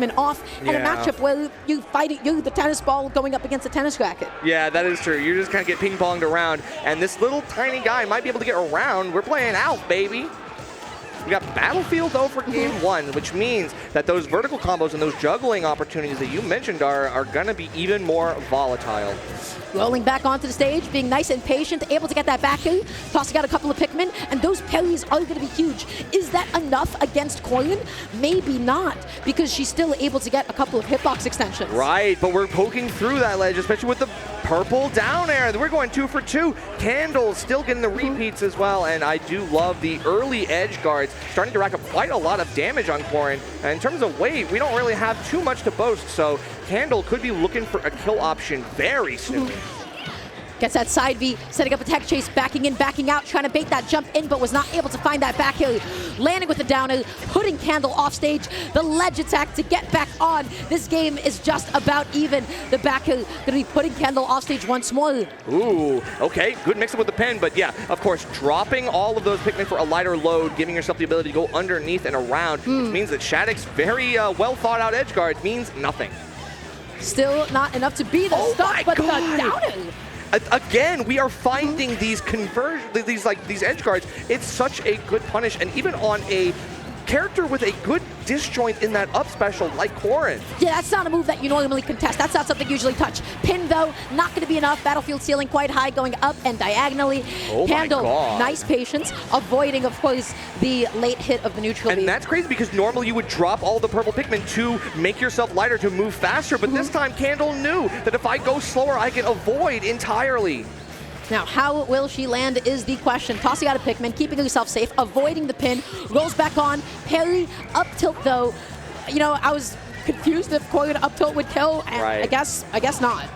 Pikmin off, and a matchup where you fight it, you're the tennis ball going up against a tennis racket. Yeah, that is true. You just kind of get ping-ponged around, and this little tiny guy might be able to get around. We're playing out, baby. We got Battlefield, though, for game one, which means that those vertical combos and those juggling opportunities that you mentioned are going to be even more volatile. Rolling back onto the stage, being nice and patient, able to get that back air, tossing out a couple of Pikmin, and those parries are going to be huge. Is that enough against Corrin? Maybe not, because she's still able to get a couple of hitbox extensions. Right, but we're poking through that ledge, especially with the purple down air. We're going 2 for 2. Candle still getting the repeats as well, and I do love the early edge guards starting to rack up quite a lot of damage on Corrin. And in terms of weight, we don't really have too much to boast, so Candle could be looking for a kill option very soon. Gets that side V, setting up a tech chase, backing in, backing out, trying to bait that jump in, but was not able to find that back air. Landing with the down air, putting Candle off stage. The ledge attack to get back on. This game is just about even. The back air going to be putting Candle off stage once more. Ooh, okay, good mix-up with the pin, but yeah, of course, dropping all of those Pikmin for a lighter load, giving yourself the ability to go underneath and around, which means that Shadic's very well-thought-out edge guard means nothing. Still not enough to be the stop, but the down air. Again, we are finding these these edge guards. It's such a good punish, and even on a character with a good disjoint in that up special like Corrin. Yeah, that's not a move that you normally contest. That's not something you usually touch. Pin, though, not going to be enough. Battlefield ceiling quite high, going up and diagonally. Oh Candle, my God. nice patience, avoiding, of course, the late hit of the neutral And beam. that's crazy because normally you would drop all the purple Pikmin to make yourself lighter, to move faster, but this time Candle knew that if I go slower, I can avoid entirely. Now, how will she land is the question. Tossing out a Pikmin, keeping herself safe, avoiding the pin, rolls back on, parry, up tilt though. You know, I was confused if Corrin up tilt would kill, and right. I guess not.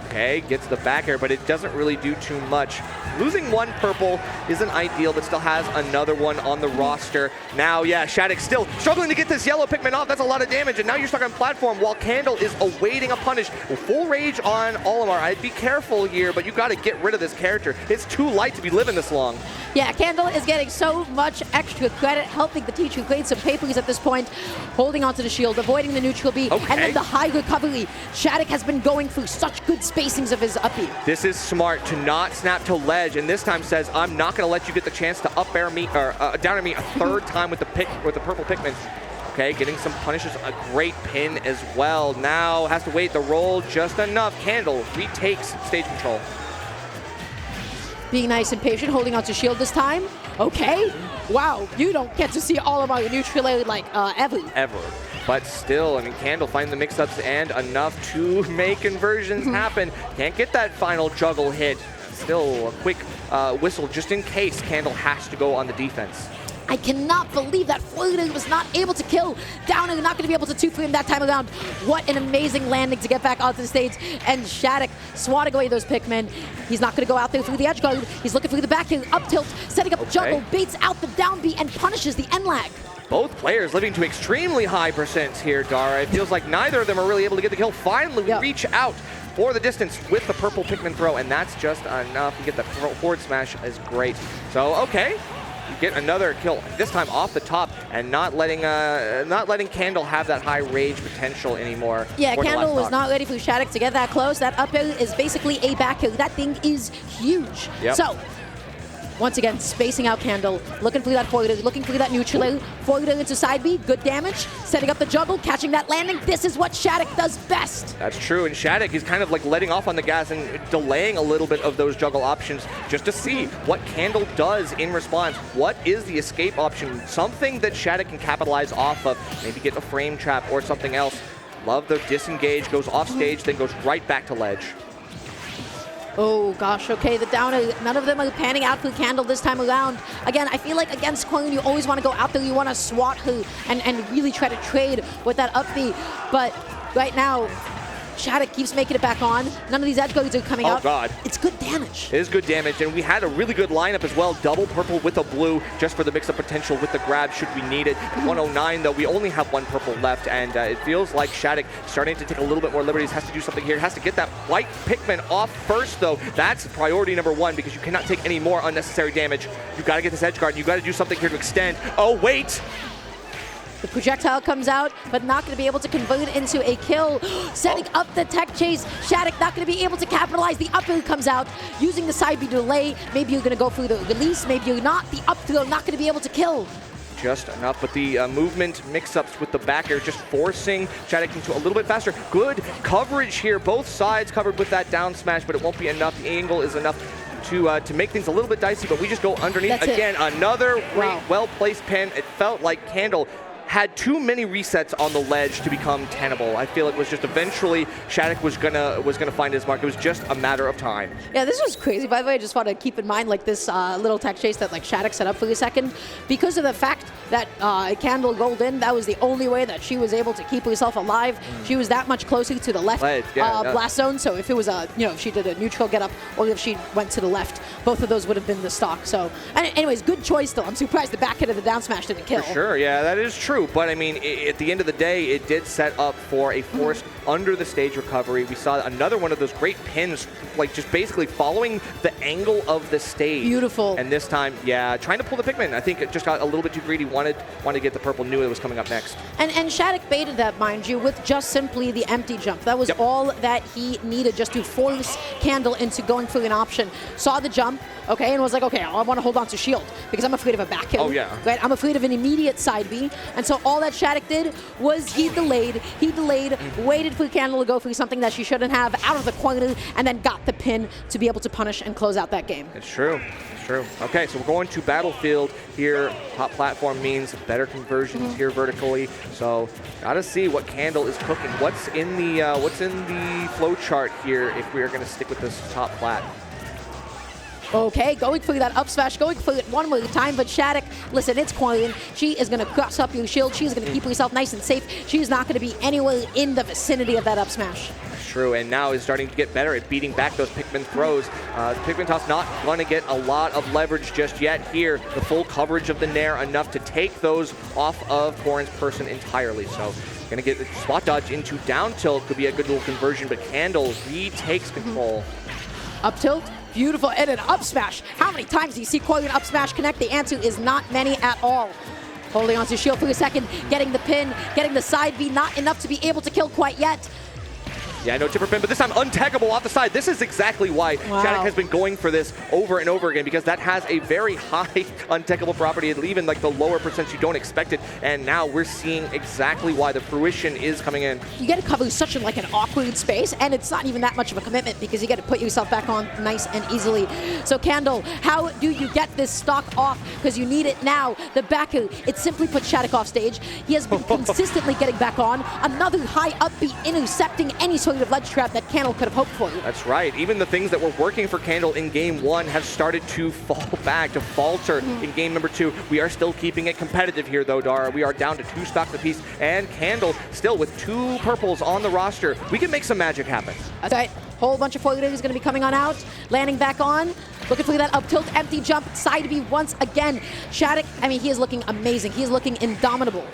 Okay, gets the back air, but it doesn't really do too much. Losing one purple isn't ideal, but still has another one on the roster. Now, yeah, Shadic still struggling to get this yellow Pikmin off. That's a lot of damage, and now you're stuck on platform while Candle is awaiting a punish. Full rage on Olimar. I'd be careful here, but you got to get rid of this character. It's too light to be living this long. Yeah, Candle is getting so much extra credit, helping the teacher grade some papers at this point, holding onto the shield, avoiding the neutral B, and then the high recovery. Shadic has been going through such good spacings of his up B. This is smart to not snap to ledge, and this time says, I'm not going to let you get the chance to up air me or down air me a third time with the purple Pikmin. Okay, getting some punishes, a great pin as well. Now has to wait the roll just enough. Candle retakes stage control. Being nice and patient, holding onto shield this time. Okay. Wow, you don't get to see Olimar neutral like ever. Ever. But still, I mean, Candle finding the mix-ups and enough to make conversions happen. Can't get that final juggle hit. Still a quick whistle just in case Candle has to go on the defense. I cannot believe that Florida was not able to kill down and not going to be able to 2-for him that time around. What an amazing landing to get back onto the stage. And Shadic swatting away those Pikmin. He's not going to go out there through the edge guard. He's looking through the back here, up tilt, setting up juggle, baits out the down B and punishes the end lag. Both players living to extremely high percents here, Dara. It feels like neither of them are really able to get the kill. Finally, we reach out for the distance with the purple Pikmin throw, and that's just enough. You get the forward smash is great. So, okay. You get another kill, this time off the top, and not letting Candle have that high rage potential anymore. Yeah, Candle was not ready for Shadic to get that close. That up air is basically a back air. That thing is huge. Yep. So, once again, spacing out Candle, looking for that forward, looking for that neutral air, forward into side B, good damage, setting up the juggle, catching that landing. This is what Shadic does best. That's true, and Shadic is kind of like letting off on the gas and delaying a little bit of those juggle options just to see what Candle does in response. What is the escape option? Something that Shadic can capitalize off of, maybe get a frame trap or something else. Love the disengage, goes off stage, then goes right back to ledge. Oh gosh, okay, the downer, none of them are panning out for Candle this time around. Again, I feel like against Corrin, you always want to go out there, you want to swat her and really try to trade with that up B. But right now, Shadic keeps making it back on. None of these edge guards are coming out. Oh God. It's good damage. It is good damage, and we had a really good lineup as well. Double purple with a blue, just for the mix-up potential with the grab should we need it. 109 though, we only have one purple left, and it feels like Shadic starting to take a little bit more liberties, has to do something here, has to get that white Pikmin off first though. That's priority number one, because you cannot take any more unnecessary damage. You gotta get this edge guard, you gotta do something here to extend. Oh wait! The projectile comes out, but not going to be able to convert it into a kill. Setting up the tech chase. Shadic not going to be able to capitalize. The up throw comes out, using the side B delay. Maybe you're going to go through the release, maybe you're not. The up throw not going to be able to kill. Just enough, but the movement mix-ups with the back air just forcing Shadic into a little bit faster. Good coverage here, both sides covered with that down smash, but it won't be enough. The angle is enough to make things a little bit dicey, but we just go underneath. That's again. it. Another great, well-placed pin. It felt like Candle had too many resets on the ledge to become tenable. I feel it was just eventually Shadic was gonna find his mark. It was just a matter of time. Yeah, this was crazy. By the way, I just want to keep in mind like this little tech chase that like Shadic set up for a second, because of the fact that Candle rolled in. That was the only way that she was able to keep herself alive. She was that much closer to the left blast zone. So if it was if she did a neutral get up or if she went to the left, both of those would have been the stock. So, anyways, good choice though. I'm surprised the back hit of the down smash didn't kill. For sure, yeah, that is true. But I mean, at the end of the day, it did set up for a forced under the stage recovery. We saw another one of those great pins, like just basically following the angle of the stage. Beautiful. And this time, yeah, trying to pull the Pikmin. I think it just got a little bit too greedy. Wanted to get the purple. Knew it was coming up next. And Shadic baited that, mind you, with just simply the empty jump. That was all that he needed just to force Candle into going for an option. Saw the jump, okay, and was like, okay, I want to hold on to shield because I'm afraid of a back hill. Oh yeah. Right? I'm afraid of an immediate side B. And so all that Shadic did was he delayed, waited for Candle to go for something that she shouldn't have out of the corner, and then got the pin to be able to punish and close out that game. It's true. It's true. Okay, so we're going to Battlefield here. Top platform means better conversions here vertically. So gotta see what Candle is cooking. What's in the flow chart here if we are going to stick with this top plat. Okay, going for that up smash, going for it one more time, but Shadic, listen, it's Corrin. She is going to cross up your shield. She's going to keep herself nice and safe. She's not going to be anywhere in the vicinity of that up smash. True, and now is starting to get better at beating back those Pikmin throws. The Pikmin toss not going to get a lot of leverage just yet here. The full coverage of the Nair enough to take those off of Corrin's person entirely. So going to get the spot dodge into down tilt. Could be a good little conversion, but Candle retakes control. Up tilt. Beautiful, and an up smash. How many times do you see Corrin up smash connect? The answer is not many at all. Holding onto shield for a second, getting the pin, getting the side B, not enough to be able to kill quite yet. Yeah, no tipper pin, but this time untaggable off the side. This is exactly why Shadic has been going for this over and over again, because that has a very high untaggable property, even like the lower percent you don't expect it. And now we're seeing exactly why the fruition is coming in. You get to cover such an awkward space, and it's not even that much of a commitment because you get to put yourself back on nice and easily. So Candle, how do you get this stock off? Because you need it now. The backer, it simply puts Shadic off stage. He has been consistently getting back on. Another high upbeat intercepting any sort of ledge trap that Candle could have hoped for. That's right. Even the things that were working for Candle in game one have started to fall back, to falter in game number two. We are still keeping it competitive here, though, Dara. We are down to 2 stocks apiece, and Candle still with 2 purples on the roster. We can make some magic happen. That's right. Whole bunch of forwarders going to be coming on out, landing back on, looking for that up tilt, empty jump, side B once again. Shadic, I mean, he is looking amazing. He is looking indomitable.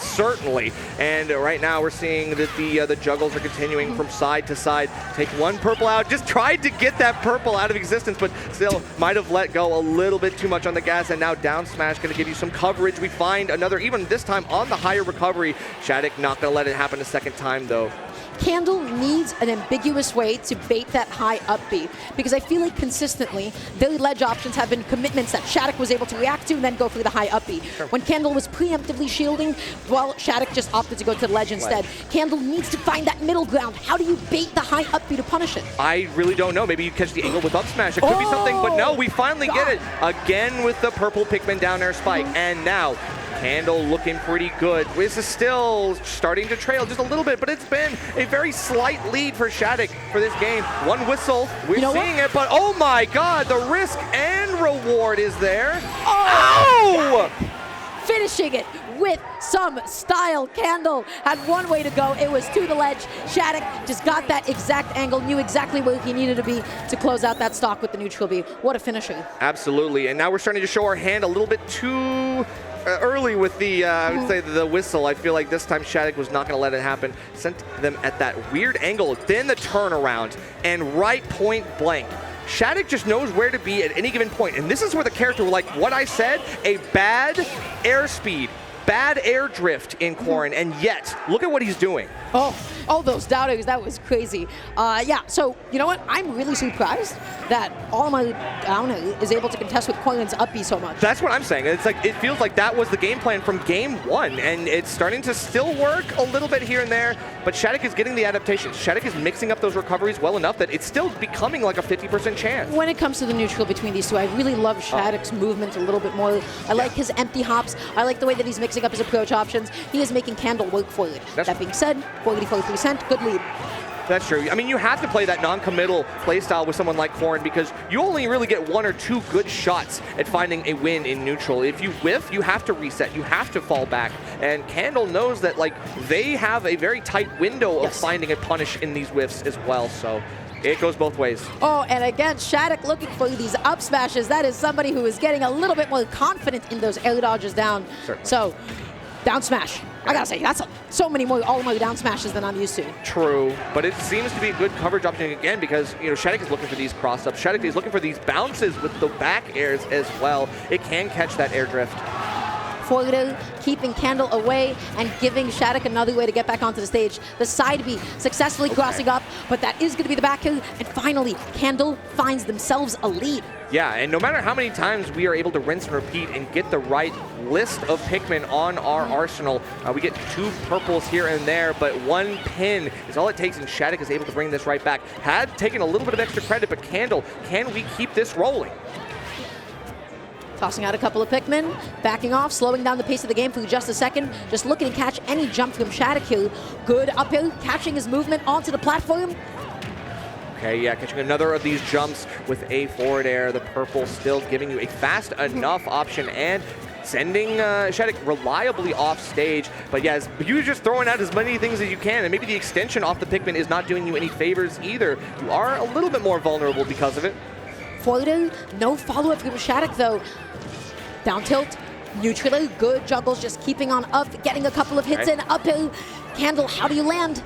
Certainly, and right now we're seeing that the juggles are continuing from side to side. Take one purple out, just tried to get that purple out of existence, but still might have let go a little bit too much on the gas, and now down smash going to give you some coverage. We find another, even this time on the higher recovery. Shadic not going to let it happen a second time though. Candle needs an ambiguous way to bait that high up B, because I feel like consistently their ledge options have been commitments that Shadic was able to react to and then go for the high up B. Sure. When Candle was preemptively shielding, well, Shadic just opted to go to the ledge instead. Candle needs to find that middle ground. How do you bait the high up B to punish it? I really don't know. Maybe you catch the angle with up smash. It could be something, but no, we finally get it. Again with the purple Pikmin down air spike, and now Candle looking pretty good. This is still starting to trail just a little bit, but it's been a very slight lead for Shadic for this game. One whistle, we're seeing it, but oh my god, the risk and reward is there. Oh! Finishing it with some style. Candle had one way to go. It was to the ledge. Shadic just got that exact angle, knew exactly where he needed to be to close out that stock with the neutral B. What a finisher. Absolutely, and now we're starting to show our hand a little bit too early with the, I would say, the whistle. I feel like this time Shadic was not going to let it happen. Sent them at that weird angle, then the turnaround, and right point blank. Shadic just knows where to be at any given point, and this is where the character, like what I said, a bad airspeed bad air drift in Corrin, and yet, look at what he's doing. Oh, those downers, that was crazy. Yeah, so, you know what? I'm really surprised that Olimar downer is able to contest with Corrin's up B so much. That's what I'm saying. It's like, it feels like that was the game plan from game one, and it's starting to still work a little bit here and there, but Shadic is getting the adaptations. Shadic is mixing up those recoveries well enough that it's still becoming like a 50% chance. When it comes to the neutral between these two, I really love Shadic's movement a little bit more. I like his empty hops. I like the way that he's mixing up his approach options. He is making Candle work for it. That being said, 44%, good lead. That's true. I mean, you have to play that non-committal playstyle with someone like Corrin because you only really get 1 or 2 good shots at finding a win in neutral. If you whiff, you have to reset. You have to fall back. And Candle knows that, like, they have a very tight window of finding a punish in these whiffs as well. So it goes both ways. Oh, and again, Shadic looking for these up smashes. That is somebody who is getting a little bit more confident in those air dodges down. Certainly. So, down smash. I gotta say, that's so many more Olimar down smashes than I'm used to. True, but it seems to be a good coverage option again because, you know, Shadic is looking for these cross-ups. Shadic is looking for these bounces with the back airs as well. It can catch that air drift. Forward keeping Candle away and giving Shadic another way to get back onto the stage. The side B successfully crossing up, but that is going to be the back hill. And finally, Candle finds themselves a lead. Yeah, and no matter how many times we are able to rinse and repeat and get the right list of Pikmin on our arsenal, we get 2 purples here and there, but 1 pin is all it takes, and Shadic is able to bring this right back. Had taken a little bit of extra credit, but Candle, can we keep this rolling? Tossing out a couple of Pikmin, backing off, slowing down the pace of the game for just a second. Just looking to catch any jump from Shadic here. Good uphill, catching his movement onto the platform. Okay, yeah, catching another of these jumps with a forward air. The purple still giving you a fast enough option and sending Shadic reliably off stage. But yeah, you're just throwing out as many things as you can, and maybe the extension off the Pikmin is not doing you any favors either. You are a little bit more vulnerable because of it. Forward, no follow-up from Shadic though. Down tilt, neutral, good juggles, just keeping on up, getting a couple of hits in, uphill. Candle, how do you land?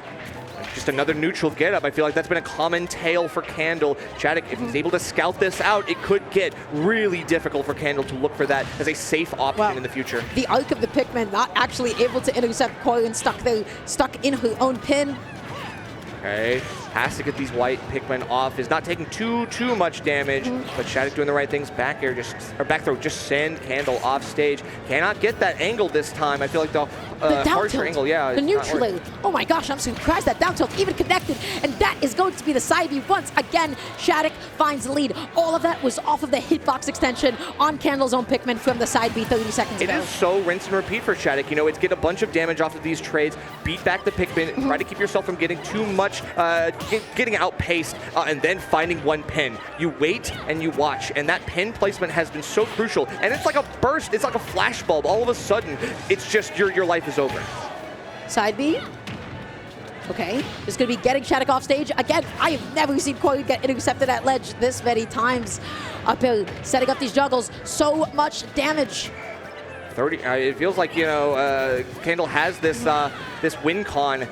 Just another neutral get-up. I feel like that's been a common tale for Candle. Shadic, if he's able to scout this out, it could get really difficult for Candle to look for that as a safe option in the future. The arc of the Pikmin not actually able to intercept Corrin, stuck in her own pin. Okay, has to get these white Pikmin off. Is not taking too much damage, but Shadic doing the right things. Back air back throw, just send Candle off stage. Cannot get that angle this time. I feel like the harsher angle, the neutral. Oh my gosh, I'm surprised that down tilt even connected, and that is going to be the side B once again. Shadic finds the lead. All of that was off of the hitbox extension on Candle's own Pikmin from the side B 30 seconds ago. It is so rinse and repeat for Shadic. You know, it's get a bunch of damage off of these trades, beat back the Pikmin, try to keep yourself from getting too much, getting outpaced, and then finding 1 pin. You wait and you watch, and that pin placement has been so crucial. And it's like a burst, it's like a flashbulb. All of a sudden, it's just your life is over. Side B. Okay, just going to be getting Shadic off stage. Again, I have never seen Corrin get intercepted at ledge this many times. Uphill, setting up these juggles. So much damage. 30. It feels like, you know, Candle has this this win con,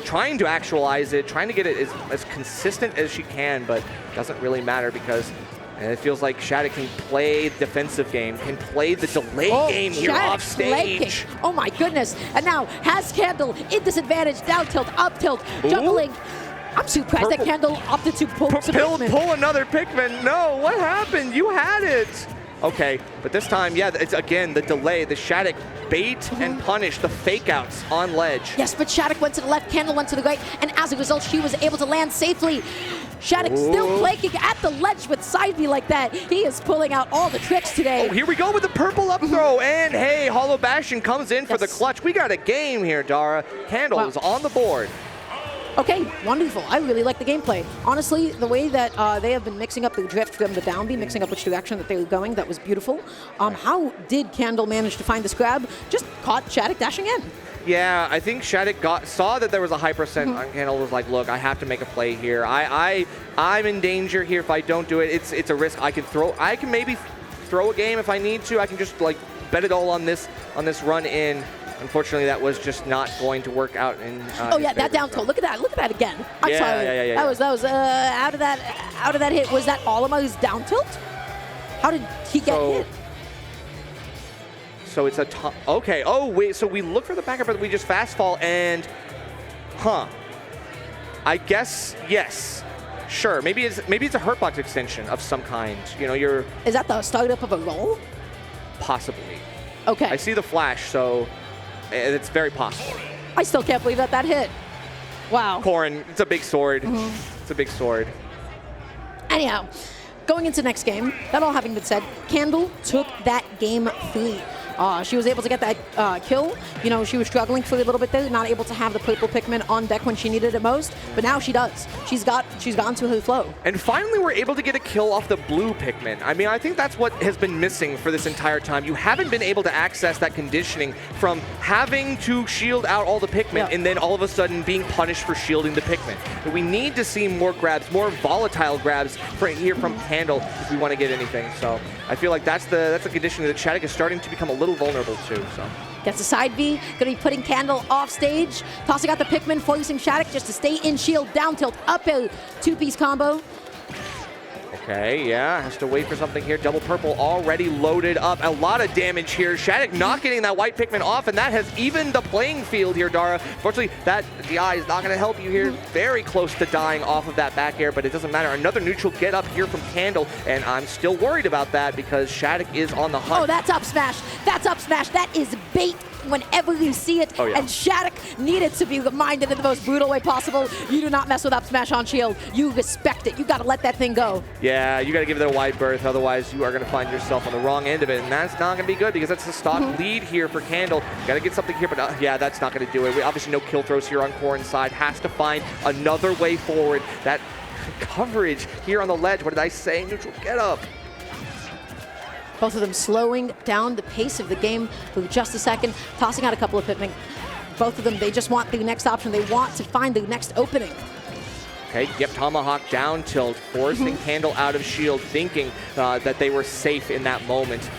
trying to actualize it, trying to get it as consistent as she can, but doesn't really matter because it feels like Shadic can play defensive game, can play the delay game here off stage. Oh my goodness! And now has Candle in disadvantage, down tilt, up tilt, juggling. I'm surprised that Candle opted to pull another Pikmin. No, what happened? You had it. Okay, but this time, yeah, it's again the delay, the Shadic bait and punish, the fake outs on ledge. Yes, but Shadic went to the left, Candle went to the right, and as a result, she was able to land safely. Shadic still flanking at the ledge with side B like that. He is pulling out all the tricks today. Oh, here we go with the purple up throw, and hey, Hollow Bastion comes in for the clutch. We got a game here, Dara. Candle is on the board. Okay, wonderful. I really like the gameplay. Honestly, the way that they have been mixing up the drift from the down B, mixing up which direction that they were going, that was beautiful. How did Candle manage to find this grab? Just caught Shadic dashing in. Yeah, I think Shadic saw that there was a high percent on Candle, was like, look, I have to make a play here. I'm in danger here if I don't do it. It's a risk. I can maybe throw a game if I need to. I can just like bet it all on this run in. Unfortunately, that was just not going to work out. Oh yeah, that down tilt. Look at that again. I'm sorry. Yeah. That was out of that hit. Was that Olimar's down tilt? How did he get hit? So it's a okay. Oh wait, so we look for the back air, but we just fast fall and, I guess yes, sure. Maybe it's a hurtbox extension of some kind. You know, Is that the startup of a roll? Possibly. Okay. I see the flash, so it's very possible. I still can't believe that hit. Wow. Corrin, it's a big sword. It's a big sword. Anyhow, going into next game, that all having been said, Candle took that game 3. She was able to get that kill. You know, she was struggling for a little bit there, not able to have the purple Pikmin on deck when she needed it most, but now she does. She's gone to her flow. And finally we're able to get a kill off the blue Pikmin. I mean, I think that's what has been missing for this entire time. You haven't been able to access that conditioning from having to shield out all the Pikmin and then all of a sudden being punished for shielding the Pikmin. But we need to see more grabs, more volatile grabs here from Candle if we want to get anything. So I feel like that's the conditioning that Shadic is starting to become a little vulnerable to. So gets a side B, gonna be putting Candle off stage, tossing out the Pikmin, forcing Shadic just to stay in shield, down tilt, up air, 2-piece combo. Okay, yeah, has to wait for something here. Double purple already loaded up. A lot of damage here. Shadic not getting that white Pikmin off, and that has evened the playing field here, Dara. Fortunately, that DI is not going to help you here. Very close to dying off of that back air, but it doesn't matter. Another neutral get up here from Candle, and I'm still worried about that because Shadic is on the hunt. Oh, that's up smash. That's up smash. That is bait whenever you see it. Oh, yeah. And Shadic needed to be reminded in the most brutal way possible. You do not mess with up smash on shield. You respect it. You got to let that thing go. Yeah, you got to give it a wide berth, otherwise you are going to find yourself on the wrong end of it, and that's not going to be good because that's the stock lead here for Candle. Got to get something here, but yeah, that's not going to do it. Obviously no kill throws here on Corrin's side. Has to find another way forward. That coverage here on the ledge, what did I say? Neutral get up. Both of them slowing down the pace of the game for just a second, tossing out a couple of Pikmin. Both of them, they just want the next option. They want to find the next opening. Okay, yep, Tomahawk down tilt, forcing Candle out of shield, thinking that they were safe in that moment.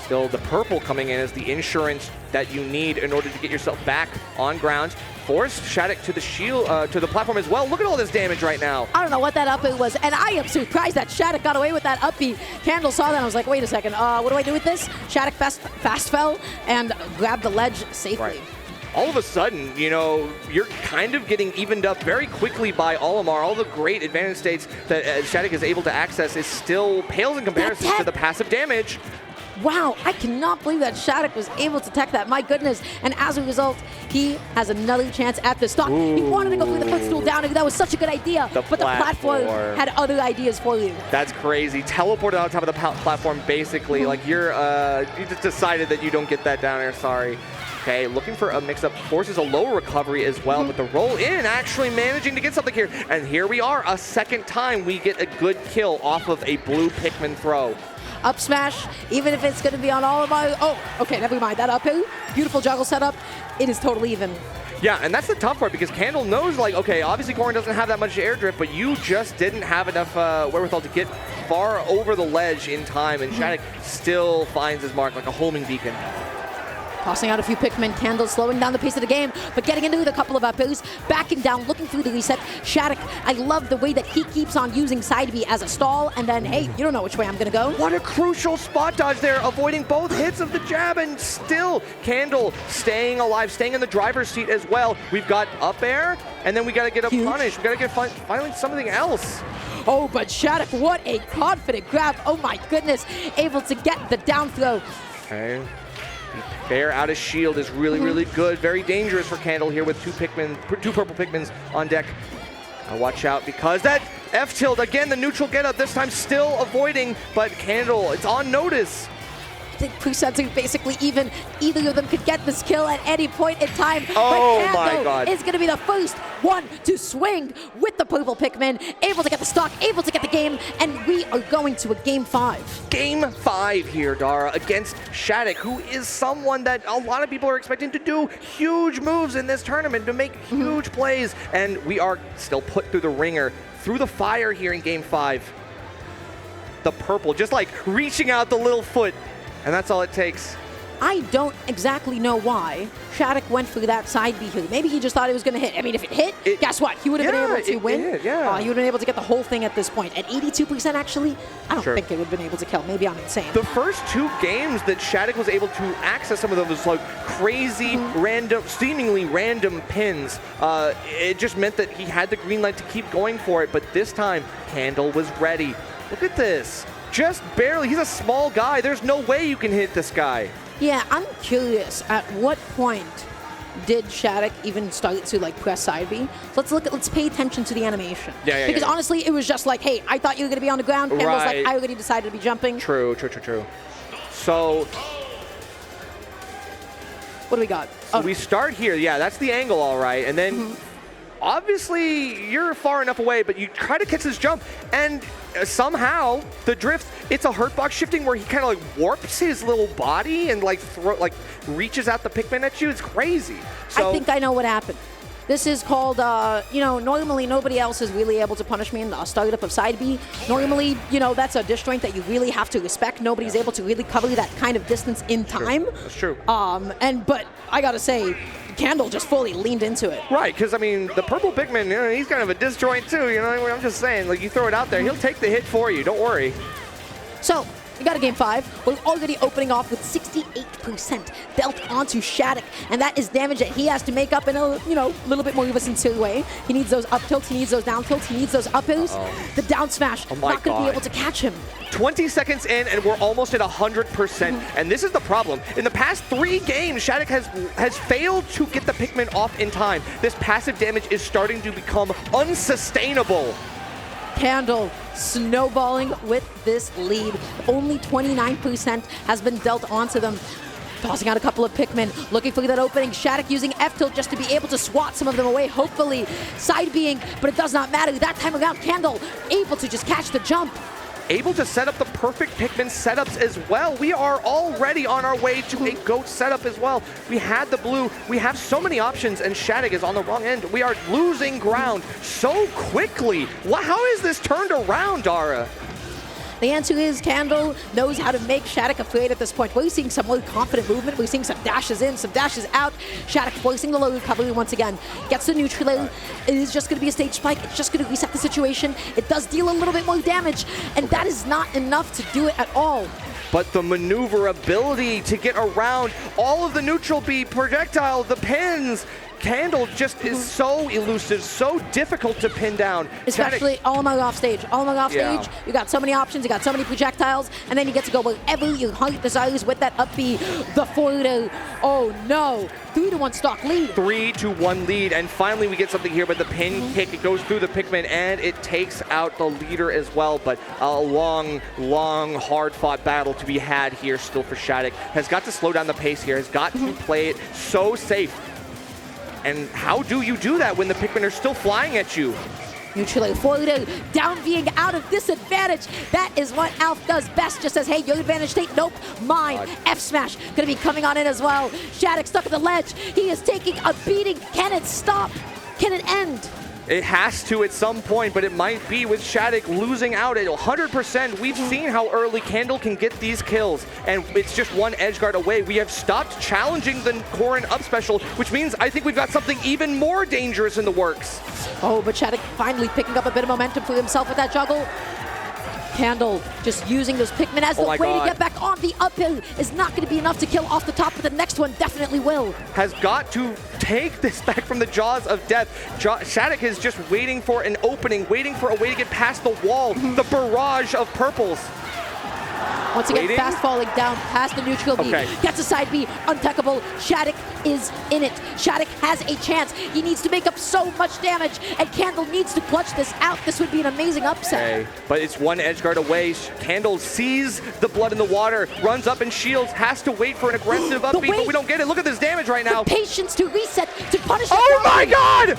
Still, the purple coming in as the insurance that you need in order to get yourself back on ground. Forced Shadic to the shield, to the platform as well. Look at all this damage right now. I don't know what that up B was, and I am surprised that Shadic got away with that up B. Candle saw that and I was like, wait a second, what do I do with this? Shadic fast fell and grabbed the ledge safely. Right. All of a sudden, you know, you're kind of getting evened up very quickly by Olimar. All the great advantage states that Shadic is able to access is still pales in comparison to the passive damage. Wow, I cannot believe that Shadic was able to tech that. My goodness. And as a result, he has another chance at the stock. He wanted to go through the footstool down. That was such a good idea. But the platform had other ideas for you. That's crazy. Teleported on top of the platform, basically. Like you just decided that you don't get that down there. Sorry. Okay, looking for a mix-up. Forces a low recovery as well, but the roll in actually managing to get something here. And here we are, a second time we get a good kill off of a blue Pikmin throw. Up smash, even if it's going to be on all of my... Oh, okay, never mind. That up hill, beautiful juggle setup. It is totally even. Yeah, and that's the tough part because Candle knows, like, okay, obviously Corrin doesn't have that much air drift, but you just didn't have enough wherewithal to get far over the ledge in time, and Shadic still finds his mark like a homing beacon. Tossing out a few Pikmin, Candle slowing down the pace of the game, but getting into it a couple of uppers, backing down, looking through the reset. Shadic, I love the way that he keeps on using side B as a stall, and then, hey, you don't know which way I'm gonna go. What a crucial spot dodge there, avoiding both hits of the jab, and still Candle staying alive, staying in the driver's seat as well. We've got up air, and then we gotta get a punish. We gotta get finally something else. Oh, but Shadic, what a confident grab. Oh my goodness, able to get the down throw. Okay. Fair out of shield is really, really good. Very dangerous for Candle here with two purple Pikmins on deck. Watch out because that F tilt, again, the neutral get up, this time still avoiding, but Candle, it's on notice. Presenting basically even. Either of them could get this kill at any point in time. Oh but my Candle God. is going to be the first one to swing with the purple Pikmin, able to get the stock, able to get the game, and we are going to a Game 5. Game 5 here, Dara, against Shadic, who is someone that a lot of people are expecting to do huge moves in this tournament, to make huge plays, and we are still put through the ringer, through the fire here in Game 5. The purple, just like reaching out the little foot, and that's all it takes. I don't exactly know why Shadic went for that side B here. Maybe he just thought it was going to hit. I mean, if it hit, guess what? He would have been able to win. It hit, yeah. He would have been able to get the whole thing at this point. At 82%, actually, I don't think it would have been able to kill. Maybe I'm insane. The first 2 games that Shadic was able to access some of those like crazy, random, seemingly random pins, it just meant that he had the green light to keep going for it. But this time, Candle was ready. Look at this. Just barely. He's a small guy. There's no way you can hit this guy. Yeah, I'm curious. At what point did Shadic even start to like press side B? So let's pay attention to the animation. Because honestly, it was just like, hey, I thought you were gonna be on the ground. Candle's like, I already decided to be jumping. True. So what do we got? So we start here. Yeah, that's the angle, all right. And then obviously you're far enough away, but you try to catch this jump, and somehow the drift, it's a hurt box shifting where he kind of like warps his little body and like reaches out the Pikmin at you. It's crazy. So, I think I know what happened. This is called, normally nobody else is really able to punish me in the startup of side B. Normally, that's a disjoint that you really have to respect. Nobody's able to really cover that kind of distance in time. That's true. But I gotta say, Candle just fully leaned into it. Right, because I mean, the purple Pikmin, he's kind of a disjoint too. I'm just saying, like you throw it out there, he'll take the hit for you. Don't worry. So we got a game 5. We're already opening off with 68% dealt onto Shadic, and that is damage that he has to make up in a little bit more of a sincere way. He needs those up tilts, he needs those down tilts, he needs those up airs. The down smash, not going to be able to catch him. 20 seconds in, and we're almost at 100%. And this is the problem. In the past 3 games, Shadic has failed to get the Pikmin off in time. This passive damage is starting to become unsustainable. Candle snowballing with this lead. Only 29% has been dealt onto them. Tossing out a couple of Pikmin, looking for that opening. Shadic using F-tilt just to be able to swat some of them away, hopefully. Side being, but it does not matter. That time around, Candle able to just catch the jump. Able to set up the perfect Pikmin setups as well. We are already on our way to a GOAT setup as well. We had the blue. We have so many options, and Shadic is on the wrong end. We are losing ground so quickly. How is this turned around, Dara? The answer is Candle knows how to make Shadic afraid at this point. We're seeing some more confident movement. We're seeing some dashes in, some dashes out. Shadic forcing the low recovery once again. Gets the neutral. It is just going to be a stage spike. It's just going to reset the situation. It does deal a little bit more damage, and that is not enough to do it at all. But the maneuverability to get around all of the neutral B projectile, the pins, Candle just is so elusive, so difficult to pin down. Especially Olimar off stage. Olimar off stage, you got so many options, you got so many projectiles, and then you get to go wherever your heart desires with that up B, the forward. Oh no, 3-1 stock lead. 3-1 lead, and finally we get something here, but the pin kick, it goes through the Pikmin, and it takes out the leader as well, but a long, hard-fought battle to be had here still for Shadic. Has got to slow down the pace here, has got to play it so safe. And how do you do that when the Pikmin are still flying at you? Neutral forward, down being out of disadvantage. That is what Alf does best. Just says, hey, your advantage state. Nope, mine. F smash gonna be coming on in as well. Shadic stuck at the ledge. He is taking a beating. Can it stop? Can it end? It has to at some point, but it might be with Shadic losing out at 100%. We've seen how early Candle can get these kills, and it's just one edge guard away. We have stopped challenging the Corrin up special, which means I think we've got something even more dangerous in the works. Oh, but Shadic finally picking up a bit of momentum for himself with that juggle. Candle just using those Pikmin as the way to get back on. The uphill is not going to be enough to kill off the top, but the next one definitely will. Has got to take this back from the jaws of death. Shadic is just waiting for an opening, waiting for a way to get past the wall, the barrage of purples. Once again, fast falling down past the neutral B. Gets a side B, untechable. Shadic is in it. Shadic has a chance. He needs to make up so much damage, and Candle needs to clutch this out. This would be an amazing upset. But it's one edge guard away. Candle sees the blood in the water, runs up and shields, has to wait for an aggressive up B, but we don't get it. Look at this damage right now. The patience to reset, to punish. Oh my God!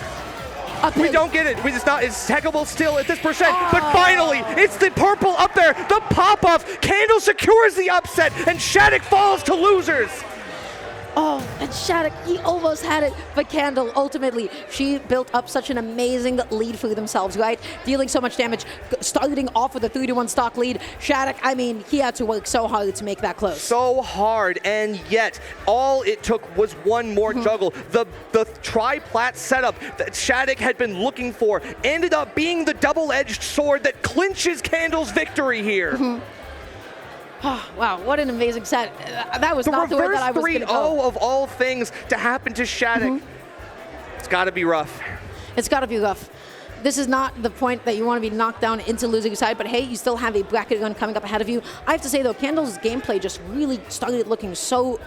We don't get it. It's techable still at this percent, but finally, it's the purple up there, the pop-off. Candle secures the upset, and Shadic falls to losers. Oh, and Shadic, he almost had it, but Candle, ultimately, she built up such an amazing lead for themselves, right? Dealing so much damage, starting off with a 3-1 stock lead. Shadic, I mean, he had to work so hard to make that close. So hard, and yet all it took was one more juggle. The tri-plat setup that Shadic had been looking for ended up being the double-edged sword that clinches Candle's victory here. Oh, wow, what an amazing set. That was not the way that I was going to go. The reverse 3-0 of all things to happen to Shadic. It's got to be rough. It's got to be rough. This is not the point that you want to be knocked down into losing side, but hey, you still have a bracket gun coming up ahead of you. I have to say, though, Candle's gameplay just really started looking so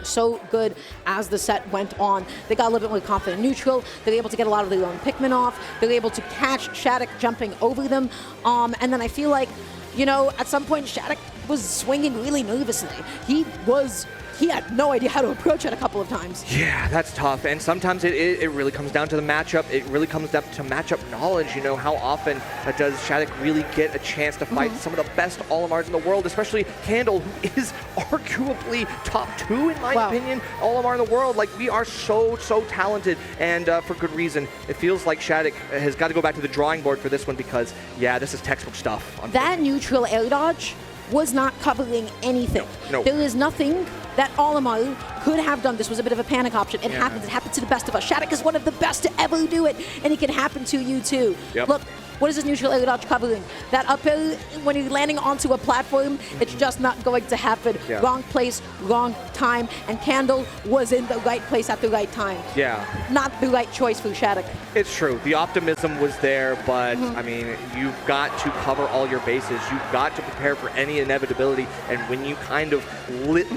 good as the set went on. They got a little bit more confident neutral. They were able to get a lot of their own Pikmin off. They were able to catch Shadic jumping over them. And then I feel like, you know, at some point, Shadic was swinging really nervously. He had no idea how to approach it a couple of times. Yeah, that's tough. And sometimes it really comes down to the matchup. It really comes down to matchup knowledge. You know, how often does Shadic really get a chance to fight some of the best Olimars in the world, especially Candle, who is arguably top 2, in my opinion, Olimar in the world. Like, we are so talented, and for good reason. It feels like Shadic has got to go back to the drawing board for this one because, yeah, this is textbook stuff. That neutral air dodge was not covering anything. No. There is nothing that Olimar could have done. This was a bit of a panic option. It happens. It happened to the best of us. Shadic is one of the best to ever do it, and it can happen to you too. Yep. Look, what is this neutral air dodge covering? That up air, when you're landing onto a platform, it's just not going to happen. Yeah. Wrong place, wrong time, and Candle was in the right place at the right time. Yeah. Not the right choice for Shadic. It's true. The optimism was there, but I mean, you've got to cover all your bases. You've got to prepare for any inevitability, and when you kind of let